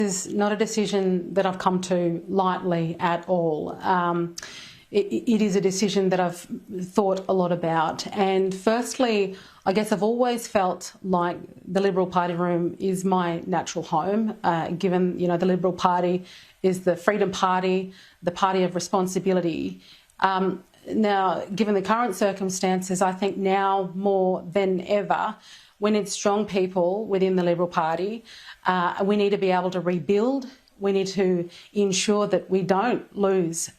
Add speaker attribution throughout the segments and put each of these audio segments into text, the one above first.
Speaker 1: It's not a decision that I've come to lightly at all. It is a decision that I've thought a lot about. And firstly, I guess I've always felt like the Liberal Party room is my natural home, given, the Liberal Party is the freedom party, the party of responsibility. Now, given the current circumstances, I think now more than ever, we need strong people within the Liberal Party. We need to be able to rebuild. We need to ensure that we don't lose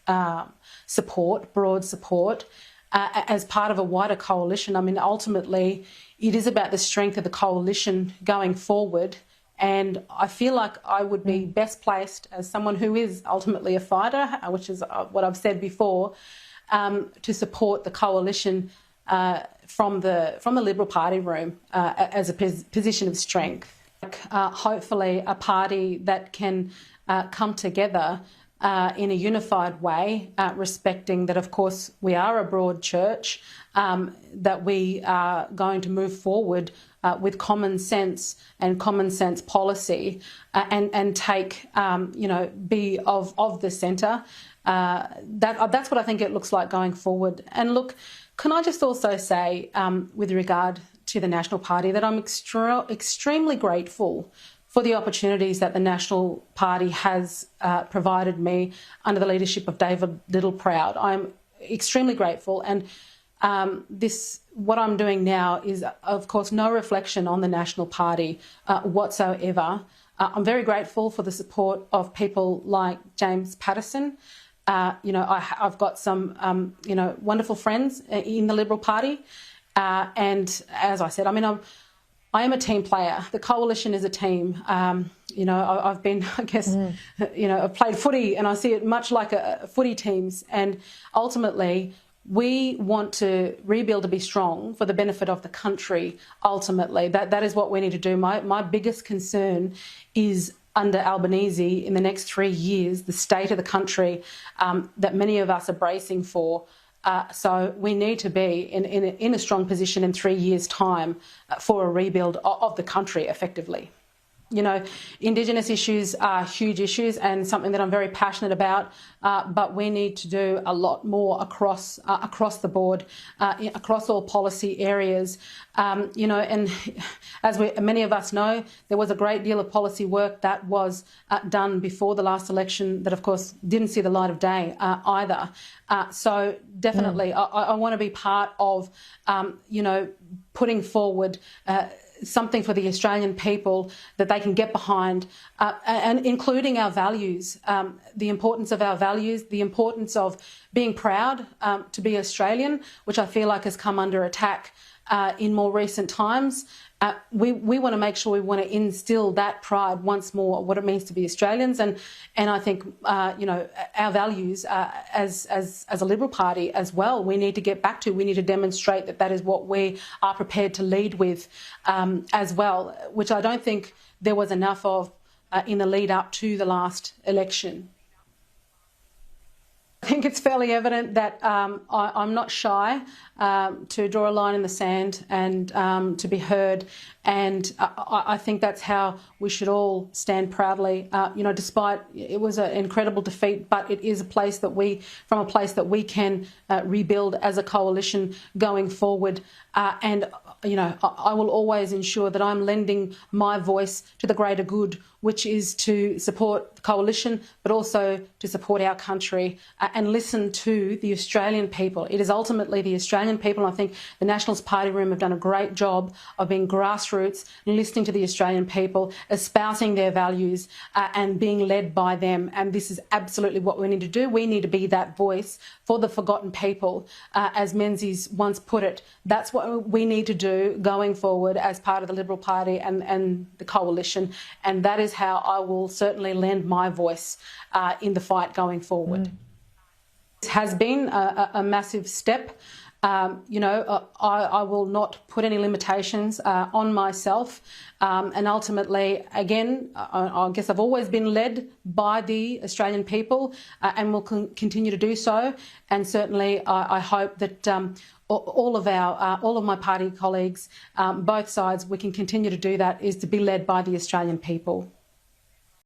Speaker 1: support, broad support, as part of a wider coalition. I mean, ultimately, it is about the strength of the coalition going forward. And I feel like I would be best placed as someone who is ultimately a fighter, which is what I've said before, to support the coalition from the Liberal Party room as a position of strength. Hopefully a party that can come together in a unified way, respecting that, of course, we are a broad church, that we are going to move forward with common sense and common sense policy, and take, be of the centre. That's what I think it looks like going forward. And look, can I just also say, with regard to the National Party, that I'm extremely grateful for the opportunities that the National Party has provided me under the leadership of David Littleproud. I'm extremely grateful, and what I'm doing now is, of course, no reflection on the National Party whatsoever. I'm very grateful for the support of people like James Patterson. I've got some, wonderful friends in the Liberal Party, and as I said, I am a team player. The coalition is a team. I've been, I guess, I've played footy, and I see it much like a footy teams. And ultimately, we want to rebuild to be strong for the benefit of the country. Ultimately, that is what we need to do. My biggest concern is, under Albanese in the next 3 years, the state of the country that many of us are bracing for. So we need to be in a strong position in 3 years' time for a rebuild of the country effectively. Indigenous issues are huge issues and something that I'm very passionate about, but we need to do a lot more across the board, across all policy areas. And as many of us know, there was a great deal of policy work that was done before the last election that, of course, didn't see the light of day either. So definitely, I want to be part of, putting forward something for the Australian people that they can get behind, and including our values, the importance of our values, the importance of being proud to be Australian, which I feel like has come under attack in more recent times. We want to make sure we want to instill that pride once more, what it means to be Australians, and I think our values as a Liberal Party as well. We need to get back to. We need to demonstrate that is what we are prepared to lead with as well, which I don't think there was enough of in the lead up to the last election. I think it's fairly evident that I'm not shy to draw a line in the sand and to be heard, and I think that's how we should all stand proudly. Despite it was an incredible defeat, but it is a place that from a place that we can rebuild as a coalition going forward. And I will always ensure that I'm lending my voice to the greater good, which is to support the coalition, but also to support our country and listen to the Australian people. It is ultimately the Australian people. And I think the Nationals Party room have done a great job of being grassroots and listening to the Australian people, espousing their values and being led by them. And this is absolutely what we need to do. We need to be that voice for the forgotten people, as Menzies once put it. That's what we need to do going forward as part of the Liberal Party and the coalition. And that is how I will certainly lend my voice in the fight going forward. It has been a massive step. I will not put any limitations on myself, and ultimately, again, I guess I've always been led by the Australian people and will continue to do so. And certainly, I hope that all of my party colleagues, both sides, we can continue to do that, is to be led by the Australian people.